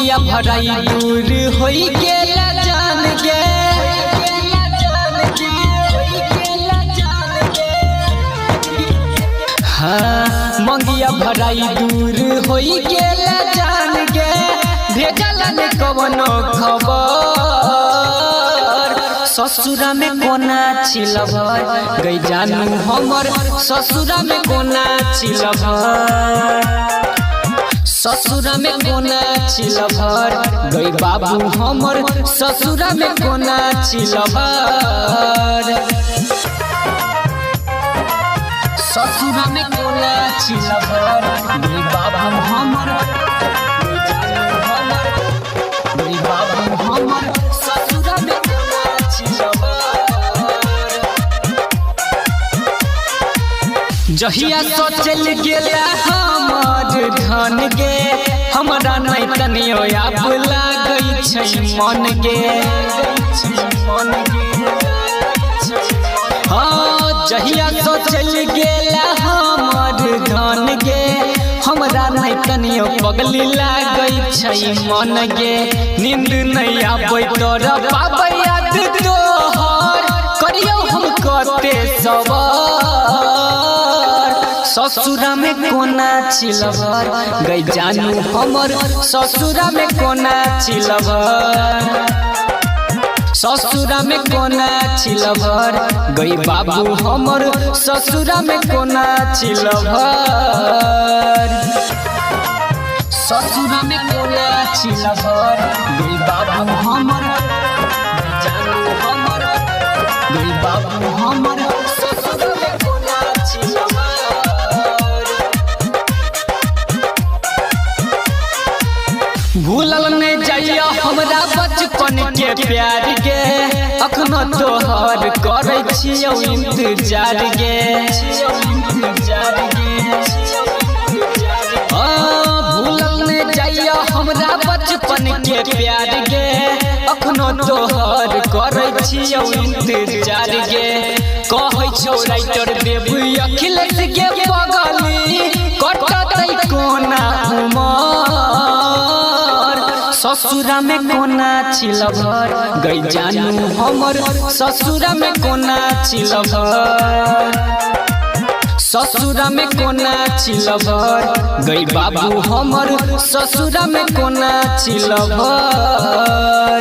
मंगिया भराई दूर होई गेला जान गे हाँ मंगिया भराई दूर होई गेला जान गे भेजला ने कवनो खबर ससुरा में कोना छिलभर गई जानू हमर ससुरा में कोना छिलभर ससुरा में कोना छिलभर गई बाबू हमर ससुरा में कोना छिलभर ससुरा में कोना छिलभर गई बाबू हमर गई बाबू हमर ससुरा में कोना छिलभर जहिया सोचल गेला हमर धन गे हमरा नहीं तनियो आब लागै छै मन गे हाँ जहिया सोचल गेला हमर धन गे हमरा नहीं तनियो पगली लागै छै मन गे नींद नहीं आबै तोरा पाबै याद तोहर करियो हम कते सवार ससुरा में कोना छिलभर गई जानू हमर ससुरा में कोना छिलभर ससुरा में कोना छिलभर गई बाबू हमर ससुरा में कोना छिलभर ससुरा में कोना छिलभर गई बाबू हमर जानू हमर गई बाबू हमर ससुरा में कोना छिलभर भूलल नहीं जाइया हमरा बचपन के प्यार गे अखनो तोहर करे छियौ इंतजार गे भूलल नहीं जाइया हमरा बचपन के प्यार गे अखनो तोहर करे छियौ इंतजार गे कहै छौ राइटर देव अखिलेश के पगली कटतै कोना उमर ससुरा में कोना छिलभर गई जानू हमर ससुरा में कोना छिलभर ससुरा में कोना छिलभर गई बाबू हमर ससुरा में कोना छिलभर।